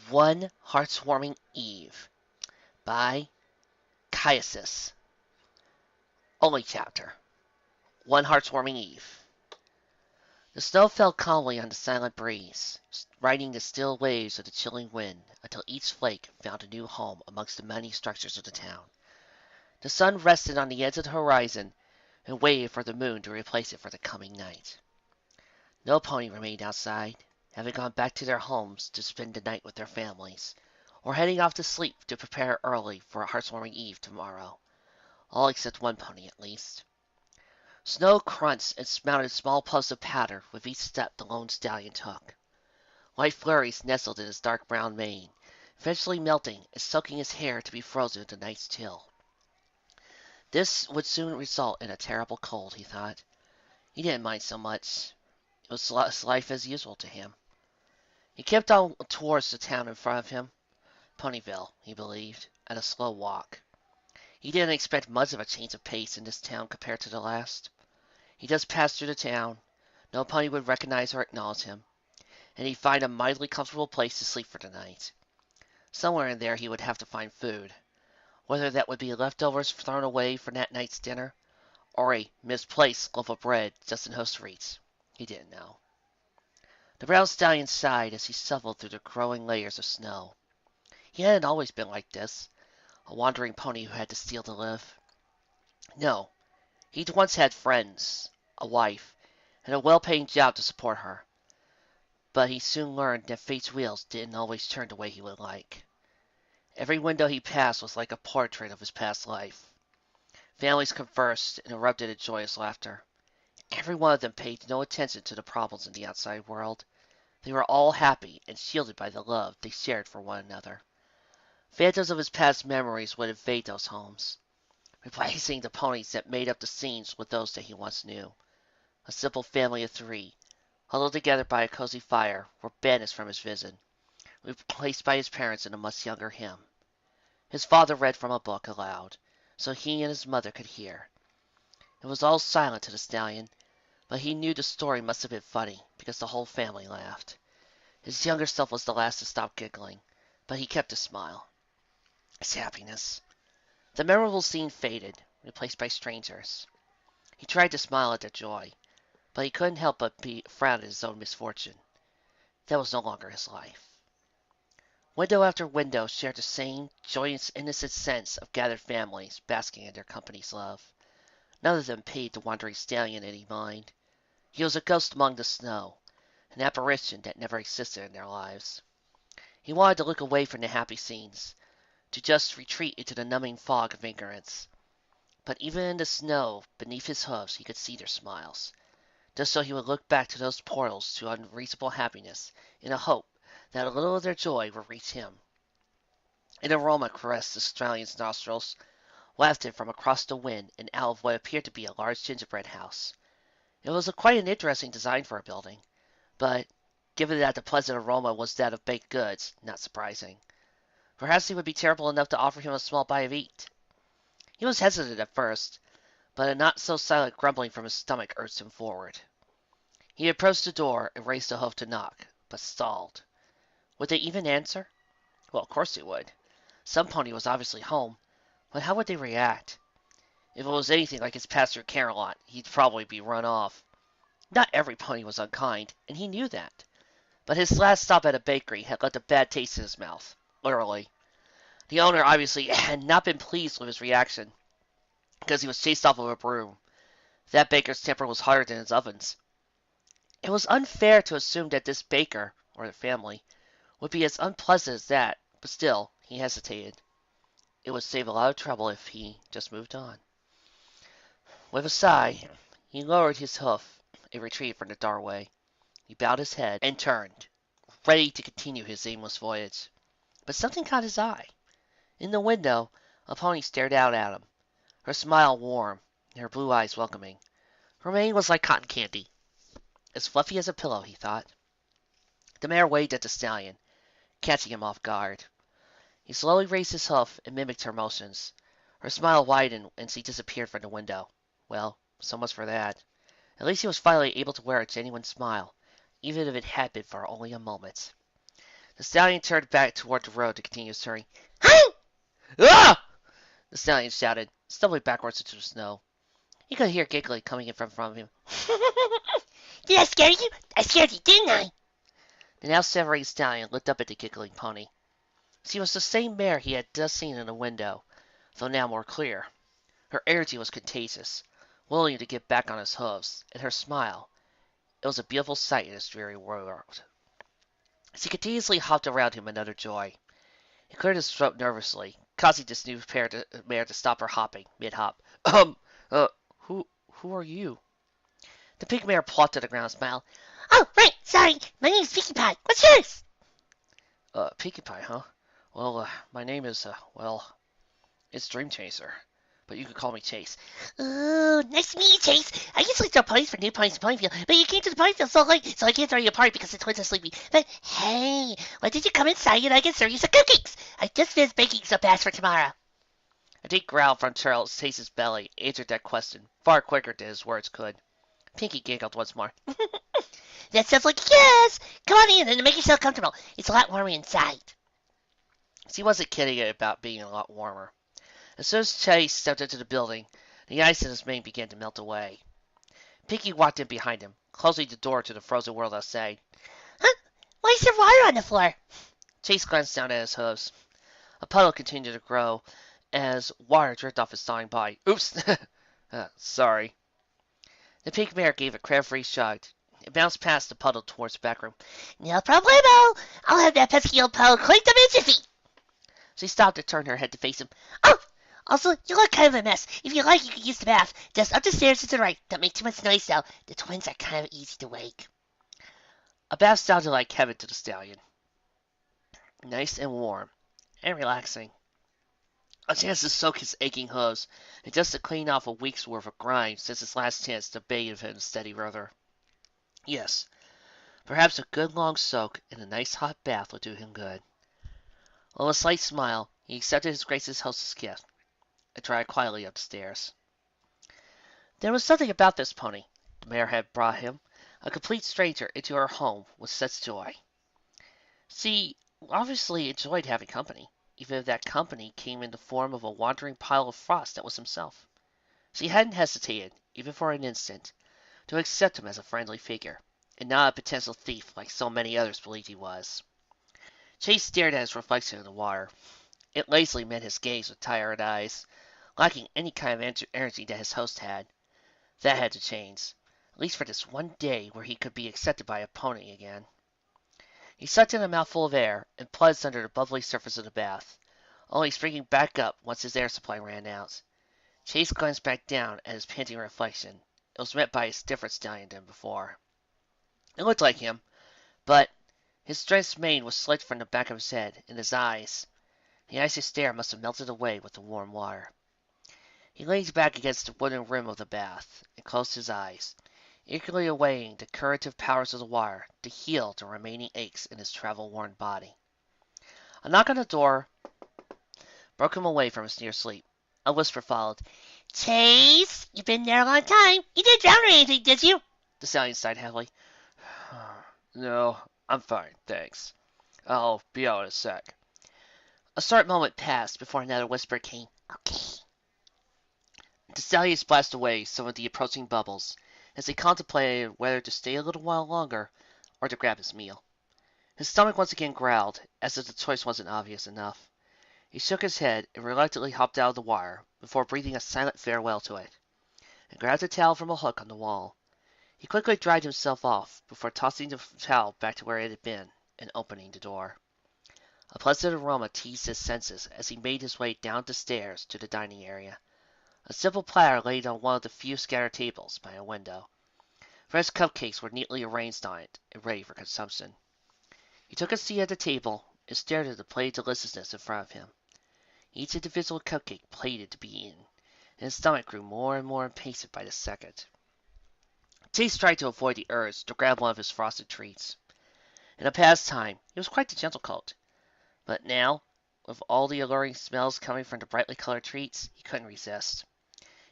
One Heartswarming Eve by Caisius. Only chapter. One Heartswarming Eve. The snow fell calmly on the silent breeze, riding the still waves of the chilling wind until each flake found a new home amongst the many structures of the town. The sun rested on the edge of the horizon and waited for the moon to replace it for the coming night. No pony remained outside, having gone back to their homes to spend the night with their families, or heading off to sleep to prepare early for a heartwarming eve tomorrow. All except one pony, at least. Snow crunched and mounted small puffs of powder with each step the lone stallion took. Light flurries nestled in his dark brown mane, eventually melting and soaking his hair to be frozen in the night's chill. This would soon result in a terrible cold, he thought. He didn't mind so much. It was life as usual to him. He kept on towards the town in front of him. Ponyville, he believed, at a slow walk. He didn't expect much of a change of pace in this town compared to the last. He just passed through the town. No pony would recognize or acknowledge him, and he'd find a mildly comfortable place to sleep for the night. Somewhere in there he would have to find food. Whether that would be leftovers thrown away from that night's dinner, or a misplaced loaf of bread just in hoof reach, he didn't know. The brown stallion sighed as he shuffled through the growing layers of snow. He hadn't always been like this, a wandering pony who had to steal to live. No, he'd once had friends, a wife, and a well-paying job to support her. But he soon learned that fate's wheels didn't always turn the way he would like. Every window he passed was like a portrait of his past life. Families conversed and erupted in joyous laughter. Every one of them paid no attention to the problems in the outside world. They were all happy and shielded by the love they shared for one another. Phantoms of his past memories would invade those homes, replacing the ponies that made up the scenes with those that he once knew. A simple family of three, huddled together by a cozy fire, were banished from his vision, replaced by his parents and a much younger him. His father read from a book aloud, so he and his mother could hear. It was all silent to the stallion, but he knew the story must have been funny, because the whole family laughed. His younger self was the last to stop giggling, but he kept a smile. His happiness. The memorable scene faded, replaced by strangers. He tried to smile at their joy, but he couldn't help but frown at his own misfortune. That was no longer his life. Window after window shared the same joyous, innocent sense of gathered families basking in their company's love. None of them paid the wandering stallion any mind. He was a ghost among the snow, an apparition that never existed in their lives. He wanted to look away from the happy scenes, to just retreat into the numbing fog of ignorance. But even in the snow beneath his hoofs he could see their smiles, just so he would look back to those portals to unreachable happiness in a hope that a little of their joy would reach him. An aroma caressed the stallion's nostrils, wafted from across the wind and out of what appeared to be a large gingerbread house. It was quite an interesting design for a building, but, given that the pleasant aroma was that of baked goods, not surprising. Perhaps he would be terrible enough to offer him a small bite of eat. He was hesitant at first, but a not-so-silent grumbling from his stomach urged him forward. He approached the door and raised a hoof to knock, but stalled. Would they even answer? Well, of course they would. Some pony was obviously home, but how would they react? If it was anything like his past through Carolot, he'd probably be run off. Not every pony was unkind, and he knew that. But his last stop at a bakery had left a bad taste in his mouth, literally. The owner obviously had not been pleased with his reaction, because he was chased off with a broom. That baker's temper was hotter than his oven's. It was unfair to assume that this baker, or the family, would be as unpleasant as that, but still, he hesitated. It would save a lot of trouble if he just moved on. With a sigh, he lowered his hoof and retreated from the doorway. He bowed his head and turned, ready to continue his aimless voyage. But something caught his eye. In the window, a pony stared out at him, her smile warm, and her blue eyes welcoming. Her mane was like cotton candy, as fluffy as a pillow, he thought. The mare waved at the stallion, catching him off guard. He slowly raised his hoof and mimicked her motions. Her smile widened and she disappeared from the window. Well, so much for that. At least he was finally able to wear a genuine smile, even if it had been for only a moment. The stallion turned back toward the road to continue his journey. Ah! The stallion shouted, stumbling backwards into the snow. He could hear giggling coming in from him. Did I scare you? I scared you, didn't I? The now severing stallion looked up at the giggling pony. She was the same mare he had just seen in the window, though now more clear. Her energy was contagious, willing to get back on his hooves, and her smile. It was a beautiful sight in this dreary world. She continuously hopped around him in utter joy. He cleared his throat nervously, causing this new mare to stop her hopping mid-hop. Um, uh, who are you? The pig mare plopped to the ground and smiled. Oh, right, sorry. My name's Pinkie Pie. What's yours? Pinkie Pie, huh? Well, my name is, it's Dream Chaser. But you could call me Chase. Oh, nice to meet you, Chase. I usually throw parties for new ponies in Ponyville, but you came to the Ponyville so late, so I can't throw you a party because the twins are sleepy. But hey, why did you come inside and I can serve you some cupcakes? I just finished baking some fast for tomorrow. A deep growl from Charles Chase's belly answered that question far quicker than his words could. Pinkie giggled once more. That sounds like yes. Come on in and make yourself comfortable. It's a lot warmer inside. She wasn't kidding about being a lot warmer. As soon as Chase stepped into the building, the ice in his mane began to melt away. Pinkie walked in behind him, closing the door to the frozen world outside. Huh? Why is there water on the floor? Chase glanced down at his hooves. A puddle continued to grow as water dripped off his thawing body. Oops! Sorry. The pink mare gave a carefree shrug. It bounced past the puddle towards the back room. No problemo. I'll have that pesky old puddle cleaned up in jiffy. She stopped and turned her head to face him. Oh! Also, you look kind of a mess. If you like, you can use the bath. Just up the stairs to the right. Don't make too much noise, though. The twins are kind of easy to wake. A bath sounded like heaven to the stallion. Nice and warm. And relaxing. A chance to soak his aching hooves, and just to clean off a week's worth of grime since his last chance to bathe in steady weather. Yes, perhaps a good long soak in a nice hot bath would do him good. With a slight smile, he accepted his grace's hostess gift, and tried quietly up the stairs. There was something about this pony the mare had brought him, a complete stranger, into her home with such joy. She obviously enjoyed having company, even if that company came in the form of a wandering pile of frost that was himself. She hadn't hesitated, even for an instant, to accept him as a friendly figure, and not a potential thief like so many others believed he was. Chase stared at his reflection in the water. It lazily met his gaze with tired eyes, lacking any kind of energy that his host had. That had to change, at least for this one day where he could be accepted by a pony again. He sucked in a mouthful of air and plunged under the bubbly surface of the bath, only springing back up once his air supply ran out. Chase glanced back down at his panting reflection. It was met by a different stallion than before. It looked like him, but his drenched mane was slicked from the back of his head, and his eyes, the icy stare must have melted away with the warm water. He leaned back against the wooden rim of the bath and closed his eyes, eagerly awaiting the curative powers of the water to heal the remaining aches in his travel-worn body. A knock on the door broke him away from his near sleep. A whisper followed. Chase, you've been there a long time. You didn't drown or anything, did you? The stallion sighed heavily. No, I'm fine, thanks. I'll be out in a sec. A short moment passed before another whisper came. Okay. The stallion splashed away some of the approaching bubbles as he contemplated whether to stay a little while longer or to grab his meal. His stomach once again growled, as if the choice wasn't obvious enough. He shook his head and reluctantly hopped out of the wire before breathing a silent farewell to it, and grabbed a towel from a hook on the wall. He quickly dried himself off before tossing the towel back to where it had been and opening the door. A pleasant aroma teased his senses as he made his way down the stairs to the dining area. A simple platter laid on one of the few scattered tables by a window. Fresh cupcakes were neatly arranged on it and ready for consumption. He took a seat at the table and stared at the plated deliciousness in front of him. Each individual cupcake plated to be eaten, and his stomach grew more and more impatient by the second. Chase tried to avoid the urge to grab one of his frosted treats. In a past time, he was quite the gentle colt, but now, with all the alluring smells coming from the brightly colored treats, he couldn't resist.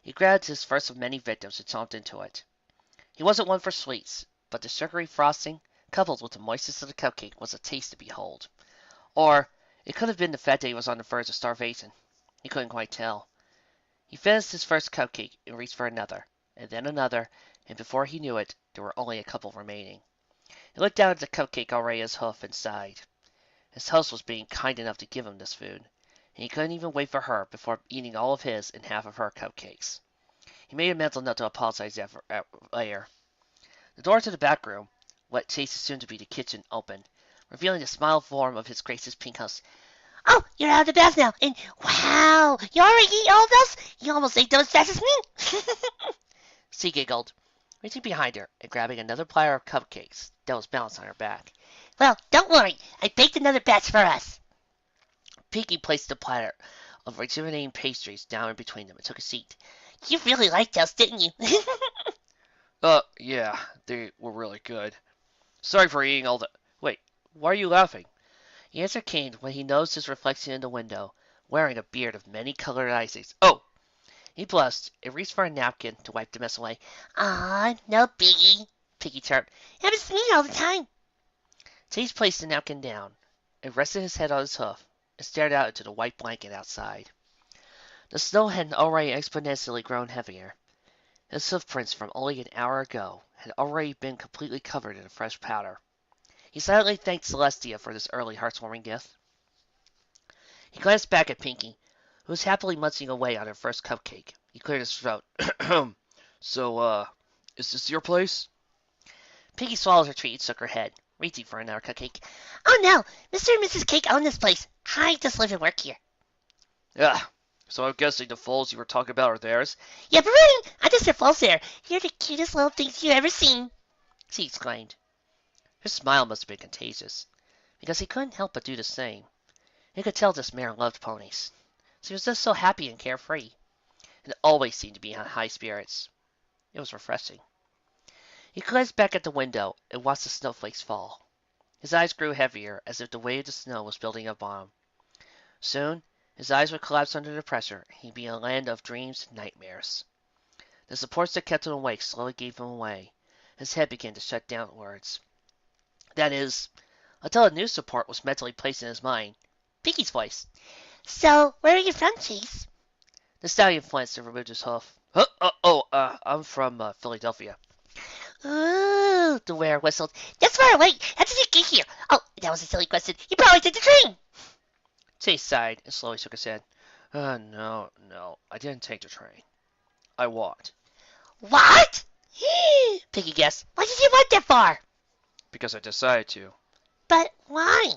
He grabbed his first of many victims and chomped into it. He wasn't one for sweets, but the sugary frosting, coupled with the moistness of the cupcake, was a taste to behold. Or it could have been the fact that he was on the verge of starvation. He couldn't quite tell. He finished his first cupcake and reached for another, and then another, and before he knew it, there were only a couple remaining. He looked down at the cupcake already at his hoof and sighed. His host was being kind enough to give him this food, and he couldn't even wait for her before eating all of his and half of her cupcakes. He made a mental note to apologize later. The door to the back room, what Chase assumed to be the kitchen, opened, revealing the smile form of his Grace's pink host. Oh, you're out of the bath now, and wow, you already eat all those? You almost ate those as fast as me. She giggled, reaching behind her and grabbing another platter of cupcakes that was balanced on her back. Well, don't worry, I baked another batch for us. Pinky placed the platter of rejuvenating pastries down in between them and took a seat. You really liked those, didn't you? Yeah, they were really good. Sorry for eating all the... Wait, why are you laughing? The answer came when he noticed his reflection in the window, wearing a beard of many colored icings. Oh! He blushed and reached for a napkin to wipe the mess away. Aw, no biggie, Pinky chirped. Happens to me all the time. Chase placed the napkin down and rested his head on his hoof and stared out into the white blanket outside. The snow had already exponentially grown heavier. His hoofprints from only an hour ago had already been completely covered in a fresh powder. He silently thanked Celestia for this early heartwarming gift. He glanced back at Pinky, who was happily munching away on her first cupcake. He cleared his throat. So, is this your place? Pinky swallowed her treat and shook her head, reaching for another cupcake. Oh no, Mr. and Mrs. Cake own this place. I just live and work here. Ah, so I'm guessing the foals you were talking about are theirs? Yeah, but really, I just have false there. You're the cutest little things you've ever seen. She exclaimed. His smile must have been contagious, because he couldn't help but do the same. He could tell this mare loved ponies. She was just so happy and carefree, and always seemed to be in high spirits. It was refreshing. He glanced back at the window and watched the snowflakes fall. His eyes grew heavier, as if the weight of the snow was building up on him. Soon, his eyes would collapse under the pressure, and he'd be in a land of dreams and nightmares. The supports that kept him awake slowly gave him away. His head began to shut downwards. That is, until a new support was mentally placed in his mind. Pinky's voice. So, where are you from, Chase? The stallion flinched and removed his hoof. I'm from Philadelphia. Ooh, the wearer whistled. That's far away. How did you get here? Oh, that was a silly question. You probably took the train. Chase sighed and slowly shook his head. No, I didn't take the train. I walked. What? Piggy guessed. Why did you walk that far? Because I decided to. But why?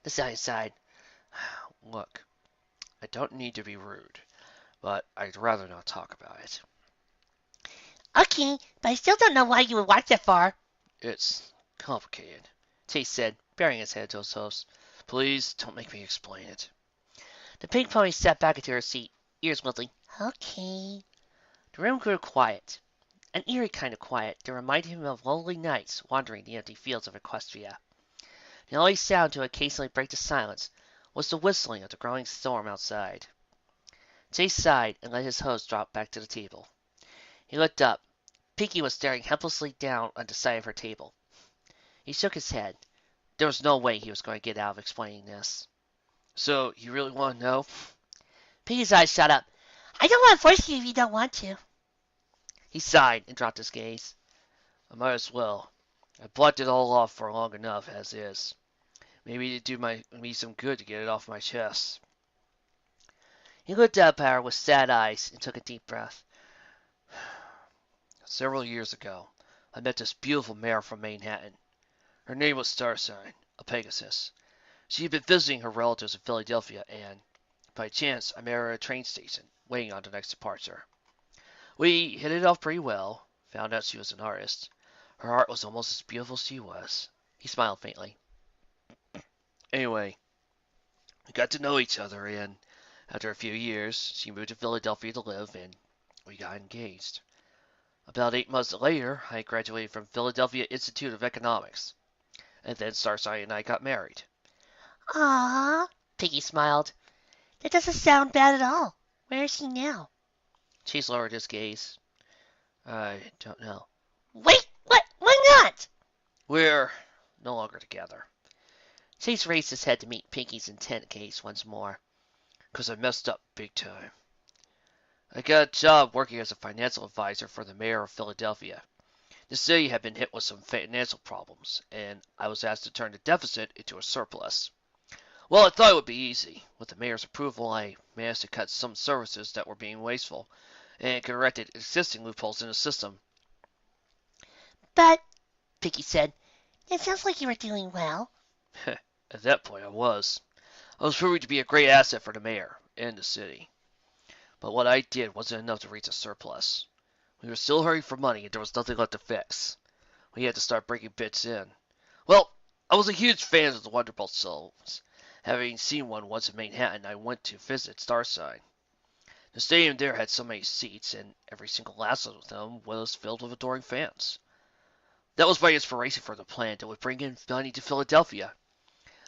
The stallion sighed. Look, I don't need to be rude, but I'd rather not talk about it. Okay, but I still don't know why you would walk that far. It's complicated, Chase said, burying his head to his host. Please don't make me explain it. The pink pony sat back into her seat, ears wilting. Okay. The room grew quiet, an eerie kind of quiet that reminded him of lonely nights wandering the empty fields of Equestria. The only sound to occasionally break the silence was the whistling of the growing storm outside. Chase sighed and let his host drop back to the table. He looked up. Pinky was staring helplessly down on the side of her table. He shook his head. There was no way he was going to get out of explaining this. So, you really want to know? Pinky's eyes shot up. I don't want to force you if you don't want to. He sighed and dropped his gaze. I might as well. I blocked it all off for long enough as is. Maybe it'd do me some good to get it off my chest. He looked up at her with sad eyes and took a deep breath. Several years ago, I met this beautiful mare from Manhattan. Her name was Starsign, a Pegasus. She had been visiting her relatives in Philadelphia, and, by chance, I met her at a train station, waiting on the next departure. We hit it off pretty well, found out she was an artist. Her art was almost as beautiful as she was. He smiled faintly. Anyway, we got to know each other, and after a few years, she moved to Philadelphia to live, and we got engaged. About 8 months later, I graduated from Philadelphia Institute of Economics, and then Starsign and I got married. Aww, Piggy smiled. That doesn't sound bad at all. Where is he now? Chase lowered his gaze. I don't know. Wait, what? Why not? We're no longer together. Chase raised his head to meet Pinky's intent gaze once more. "'Cause I messed up big time. I got a job working as a financial advisor for the mayor of Philadelphia. The city had been hit with some financial problems, and I was asked to turn the deficit into a surplus. Well, I thought it would be easy. With the mayor's approval, I managed to cut some services that were being wasteful, and corrected existing loopholes in the system." But, Pinky said, it sounds like you were doing well. At that point, I was. I was proving to be a great asset for the mayor and the city. But what I did wasn't enough to reach a surplus. We were still hurrying for money, and there was nothing left to fix. We had to start bringing bits in. Well, I was a huge fan of the Wonderbolt films. Having seen one once in Manhattan, I went to visit Starside. The stadium there had so many seats, and every single last of them was filled with adoring fans. That was my inspiration for the plan that would bring in money to Philadelphia.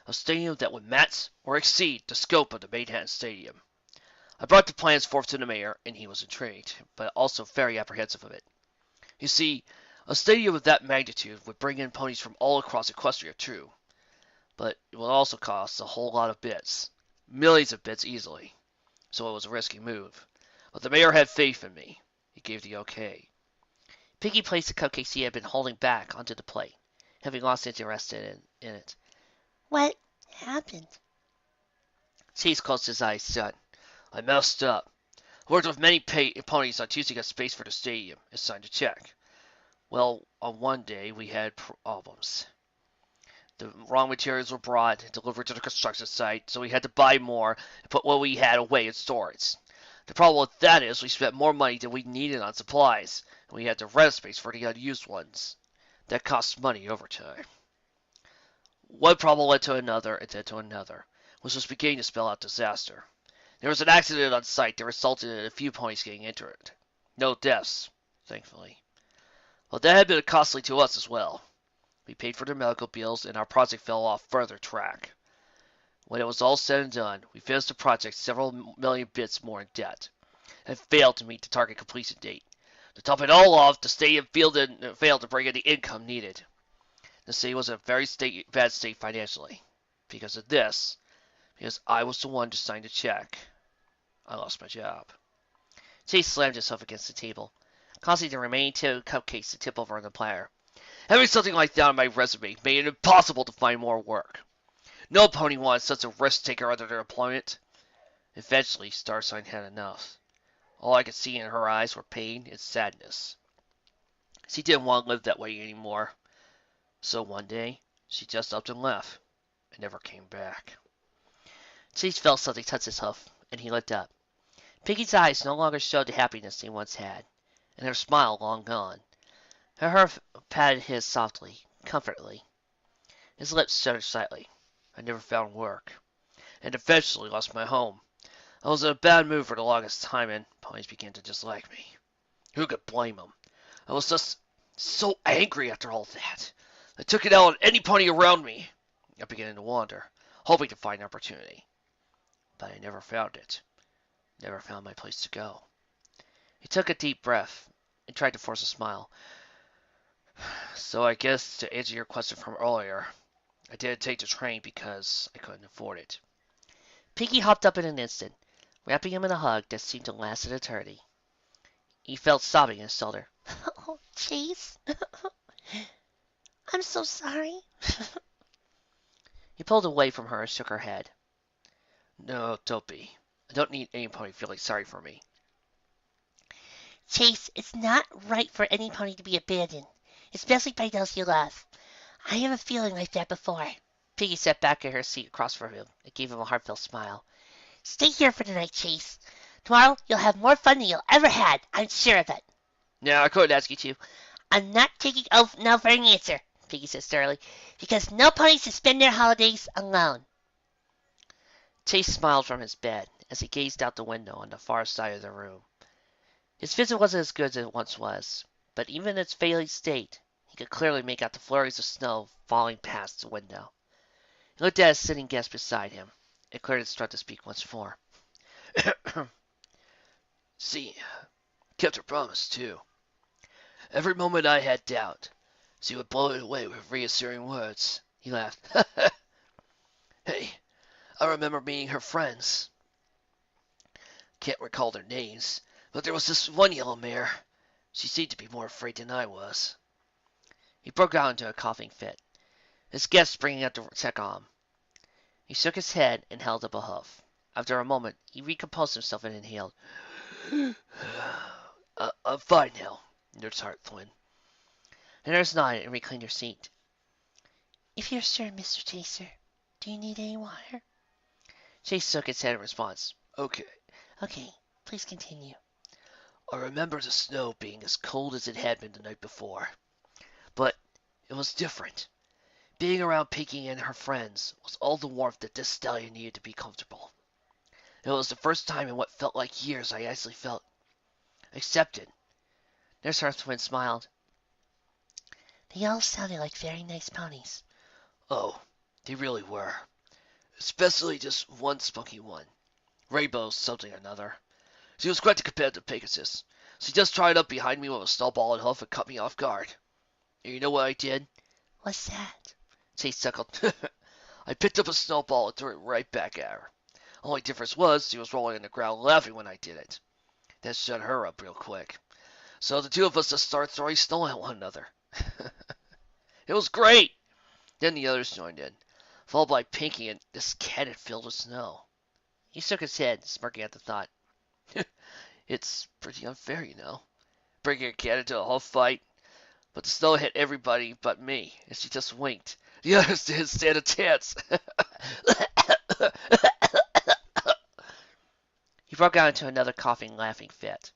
A stadium that would match or exceed the scope of the Manhattan Stadium. I brought the plans forth to the mayor, and he was intrigued, but also very apprehensive of it. You see, a stadium of that magnitude would bring in ponies from all across Equestria, true, but it would also cost a whole lot of bits. Millions of bits easily. So it was a risky move. But the mayor had faith in me. He gave the okay. Pinky placed the cupcakes he had been holding back onto the plate, having lost interest in it. What happened? Chase closed his eyes shut. "I messed up. I worked with many ponies on choosing a space for the stadium and signed a check. Well, on one day we had problems. The wrong materials were brought and delivered to the construction site, so we had to buy more and put what we had away in storage. The problem with that is we spent more money than we needed on supplies, and we had to rent space for the unused ones. That costs money over time. One problem led to another and then to another, which was beginning to spell out disaster. There was an accident on site that resulted in a few ponies getting injured. No deaths, thankfully. But that had been costly to us as well. We paid for their medical bills, and our project fell off further track. When it was all said and done, we finished the project several million bits more in debt, and failed to meet the target completion date. To top it all off, the stadium failed to bring in the income needed. The city was in a very bad state financially. Because of this, because I was the one to sign the check, I lost my job." Chase slammed himself against the table, causing the remaining 2 cupcakes to tip over on the platter. Having something like that on my resume made it impossible to find more work. No pony wanted such a risk taker under their employment. Eventually, Starsign had enough. All I could see in her eyes were pain and sadness. She didn't want to live that way anymore. So one day, she just up and left, and never came back. Chase felt something touch his hoof, and he looked up. Pinky's eyes no longer showed the happiness they once had, and her smile long gone. Her hair patted his softly, comfortably. His lips shuddered slightly. I never found work, and eventually lost my home. I was in a bad mood for the longest time, and ponies began to dislike me. Who could blame them? I was just so angry after all that. I took it out on any pony around me. I began to wander, hoping to find an opportunity. But I never found it. Never found my place to go. He took a deep breath and tried to force a smile. So I guess to answer your question from earlier, I didn't take the train because I couldn't afford it. Pinky hopped up in an instant, wrapping him in a hug that seemed to last an eternity. He felt sobbing in his shoulder. Oh, Chase. I'm so sorry. He pulled away from her and shook her head. No, don't be. I don't need any pony feeling sorry for me. Chase, it's not right for any pony to be abandoned, especially by those you love. I have a feeling like that before. Piggy sat back in her seat across from him and gave him a heartfelt smile. Stay here for the night, Chase. Tomorrow you'll have more fun than you'll ever had. I'm sure of it. No, I couldn't ask you to. I'm not taking oath now for an answer, Piggy said sternly, because no ponies should spend their holidays alone. Chase smiled from his bed as he gazed out the window on the far side of the room. His vision wasn't as good as it once was, but even in its failing state, he could clearly make out the flurries of snow falling past the window. He looked at his sitting guest beside him. It cleared his throat to speak once more. See, kept her promise, too. Every moment I had doubt, She would blow it away with reassuring words. He laughed. Hey, I remember meeting her friends. Can't recall their names, but there was this one yellow mare. She seemed to be more afraid than I was. He broke out into a coughing fit, his guest springing up to check on him. He shook his head and held up a hoof. After a moment, he recomposed himself and inhaled. I'm fine now, Nurse Hartwin. The nurse nodded and reclined her seat. If you're sure, Mr. Chaser, do you need any water? Chase shook his head in response. Okay. Okay, please continue. I remember the snow being as cold as it had been the night before. But it was different. Being around Pinky and her friends was all the warmth that this stallion needed to be comfortable. It was the first time in what felt like years I actually felt accepted. Nurse Hearthwind smiled. They all sounded like very nice ponies. Oh, they really were. Especially just one spunky one. Rainbow something or another. She was quite the competitor to Pegasus. She just tried up behind me with a snowball and hoof and cut me off guard. And you know what I did? What's that? Chase chuckled. I picked up a snowball and threw it right back at her. Only difference was she was rolling on the ground laughing when I did it. That shut her up real quick. So the two of us just started throwing snow at one another. It was great! Then the others joined in, followed by Pinky and this cannon filled with snow. He shook his head, smirking at the thought. It's pretty unfair, you know. Bringing a cat into a whole fight. But the snow hit everybody but me, and she just winked. The others didn't stand a chance. He broke out into another coughing, laughing fit,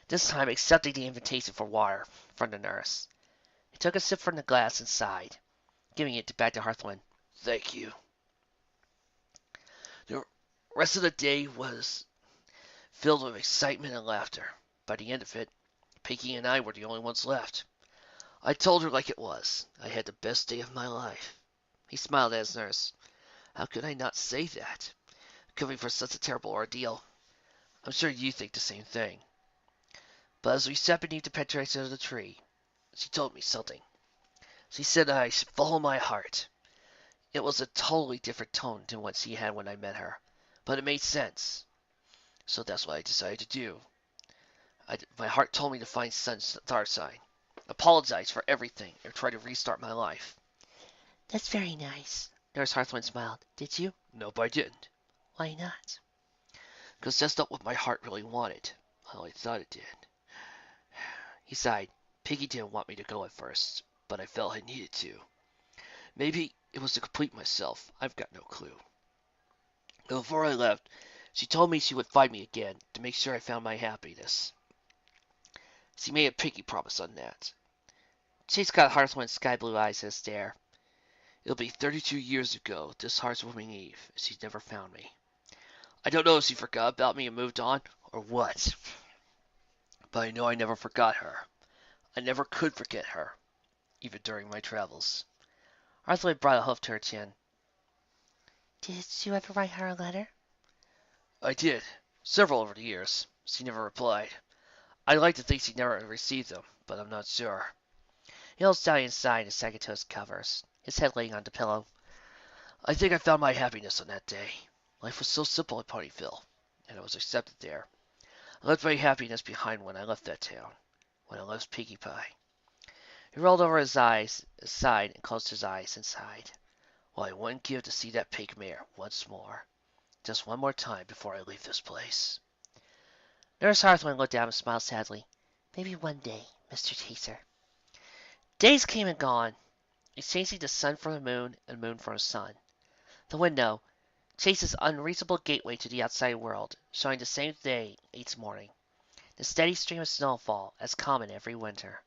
this time accepting the invitation for water from the nurse. He took a sip from the glass and sighed, giving it back to Hearthwind. Thank you. The rest of the day was filled with excitement and laughter. By the end of it, Pinky and I were the only ones left. I told her like it was. I had the best day of my life. He smiled at his nurse. How could I not say that? Coming for such a terrible ordeal. I'm sure you think the same thing. But as we sat beneath the protection of the tree, she told me something. She said I should follow my heart. It was a totally different tone than what she had when I met her, but it made sense. So that's what I decided to do. My heart told me to find Sun's star sign, apologize for everything, and try to restart my life. That's very nice. Nurse Hearthwind smiled. Did you? Nope, I didn't. Why not? Because that's not what my heart really wanted. Well, I thought it did. He sighed. Piggy didn't want me to go at first, but I felt I needed to. Maybe it was to complete myself. I've got no clue. But before I left, she told me she would find me again to make sure I found my happiness. She made a pinky promise on that. Chase got Hearthwind's sky blue eyes and stare. It'll be 32 years ago, this heartwarming eve, and she's never found me. I don't know if she forgot about me and moved on, or what. But I know I never forgot her. I never could forget her, even during my travels. Hearthwind brought a hoof to her chin. Did you ever write her a letter? I did. Several over the years. She never replied. I'd like to think she never received them, but I'm not sure. The old stallion sighed and sank into his covers, his head laying on the pillow. I think I found my happiness on that day. Life was so simple in Ponyville, and I was accepted there. I left my happiness behind when I left that town, when I left Pinkie Pie. He rolled over his eyes, sighed, and closed his eyes and sighed. Well, I wouldn't give to see that pink mare once more. Just one more time before I leave this place. Nurse Hearthwind looked down and smiled sadly. Maybe one day, Mr. Chaser. Days came and gone, exchanging the sun for the moon and the moon for the sun. The window, Chase's unreachable gateway to the outside world, showing the same day each morning. The steady stream of snowfall, as common every winter.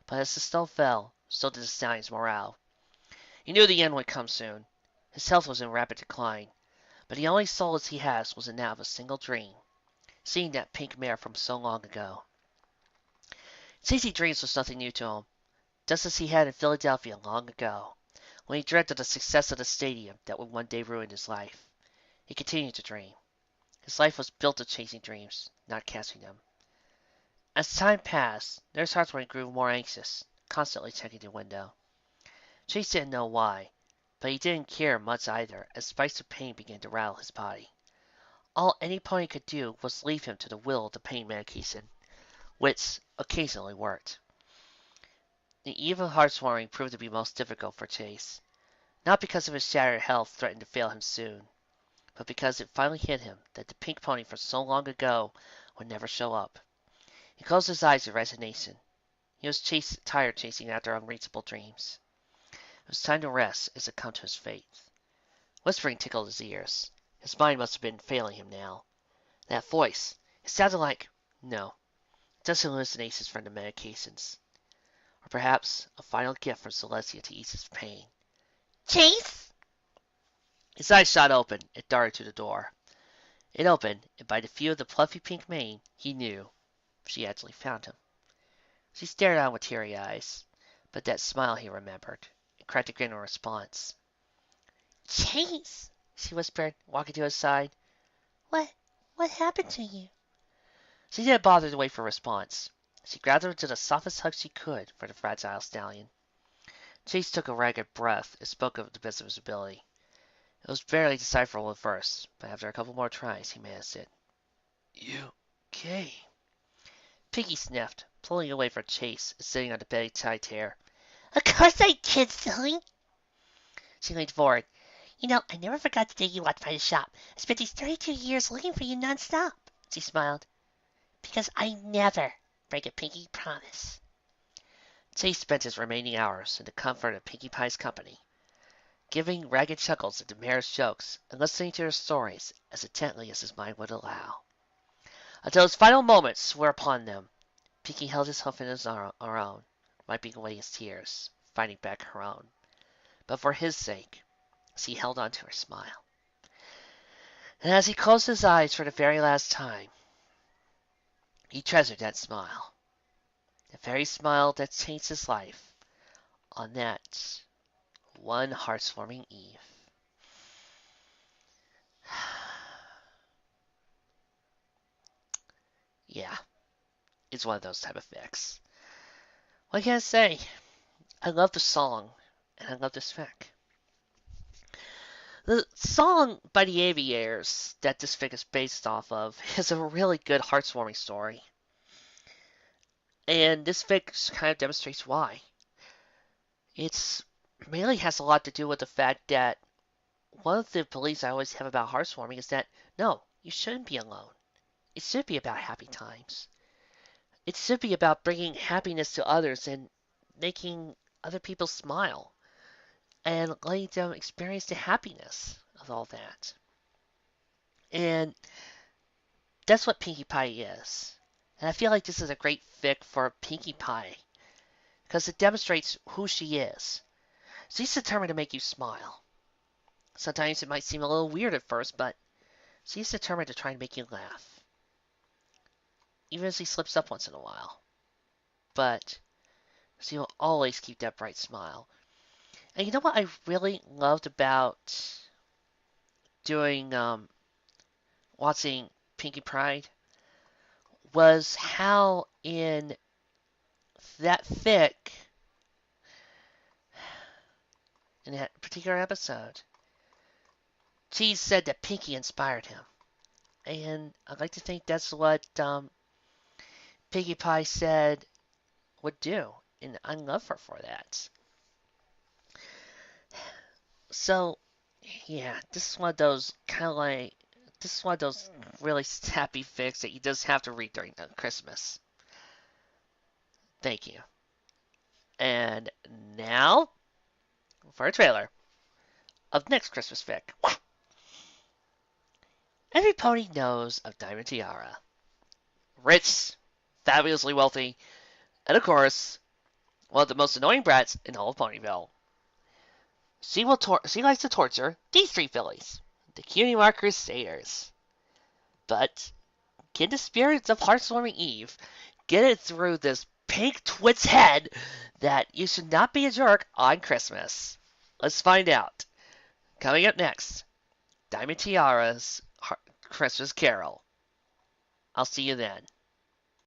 But as the snow fell, so did the stallion's morale. He knew the end would come soon. His health was in rapid decline, but the only solace he had was in that of a single dream, seeing that pink mare from so long ago. Chasing dreams was nothing new to him, just as he had in Philadelphia long ago, when he dreamt of the success of the stadium that would one day ruin his life. He continued to dream. His life was built of chasing dreams, not catching them. As time passed, Nurse Hearthwind grew more anxious. constantly checking the window. Chase didn't know why, but he didn't care much either as spikes of pain began to rattle his body. All any pony could do was leave him to the will of the pain medication, which occasionally worked. The eve of Hearthwarming proved to be most difficult for Chase, not because of his shattered health threatened to fail him soon, but because it finally hit him that the pink pony from so long ago would never show up. He closed his eyes in resignation. He was tired chasing after unreachable dreams. It was time to rest as it come to his fate. Whispering tickled his ears. His mind must have been failing him now. That voice, it sounded like, no, just hallucinations from the medications. Or perhaps a final gift from Celestia to ease his pain. Chase? His eyes shot open and darted to the door. It opened, and by the feel of the fluffy pink mane, he knew she actually found him. She stared at him with teary eyes, but that smile he remembered, and cracked a grin in response. Chase, she whispered, walking to his side. What happened to you? She didn't bother to wait for a response. She grabbed him into the softest hug she could for the fragile stallion. Chase took a ragged breath and spoke of the best of his ability. It was barely decipherable at first, but after a couple more tries, he managed it. You okay? Piggy sniffed, pulling away from Chase and sitting on the bedside chair. Of course I did, silly. She leaned forward. You know, I never forgot the day you walked by the shop. I spent these 32 years looking for you nonstop. She smiled. Because I never break a pinky promise. Chase spent his remaining hours in the comfort of Pinkie Pie's company, giving ragged chuckles at the mare's jokes and listening to her stories as intently as his mind would allow. Until his final moments swore upon them, Pinkie held his hoof in his own, wiping away his tears, fighting back her own. But for his sake, she held on to her smile. And as he closed his eyes for the very last time, he treasured that smile. The very smile that changed his life on that one heartwarming eve. Yeah, it's one of those type of fics. What can I say? I love the song, and I love this fic. The song by the Aviators that this fic is based off of is a really good heartwarming story. And this fic kind of demonstrates why. It's mainly has a lot to do with the fact that one of the beliefs I always have about heartwarming is that no, you shouldn't be alone. It should be about happy times. It should be about bringing happiness to others and making other people smile and letting them experience the happiness of all that. And that's what Pinkie Pie is. And I feel like this is a great fic for Pinkie Pie because it demonstrates who she is. She's determined to make you smile. Sometimes it might seem a little weird at first, but she's determined to try and make you laugh. Even if she slips up once in a while. But she will always keep that bright smile. And you know what I really loved about doing watching Pinkie Pride was how in that fic, in that particular episode, Cheese said that Pinkie inspired him. And I'd like to think that's what Pinkie Pie said would do. And I love her for that. So, yeah, this is one of those kind of like, this is one of those really happy fics that you just have to read during Christmas. Thank you. And now, for a trailer of next Christmas fic. Every pony knows of Diamond Tiara. Rich, fabulously wealthy, and of course, one of the most annoying brats in all of Ponyville. She likes to torture these three fillies, the Cutie Mark Crusaders. But can the spirits of Hearthwarming Eve get it through this pink twit's head that you should not be a jerk on Christmas? Let's find out. Coming up next, Diamond Tiara's Christmas Carol. I'll see you then.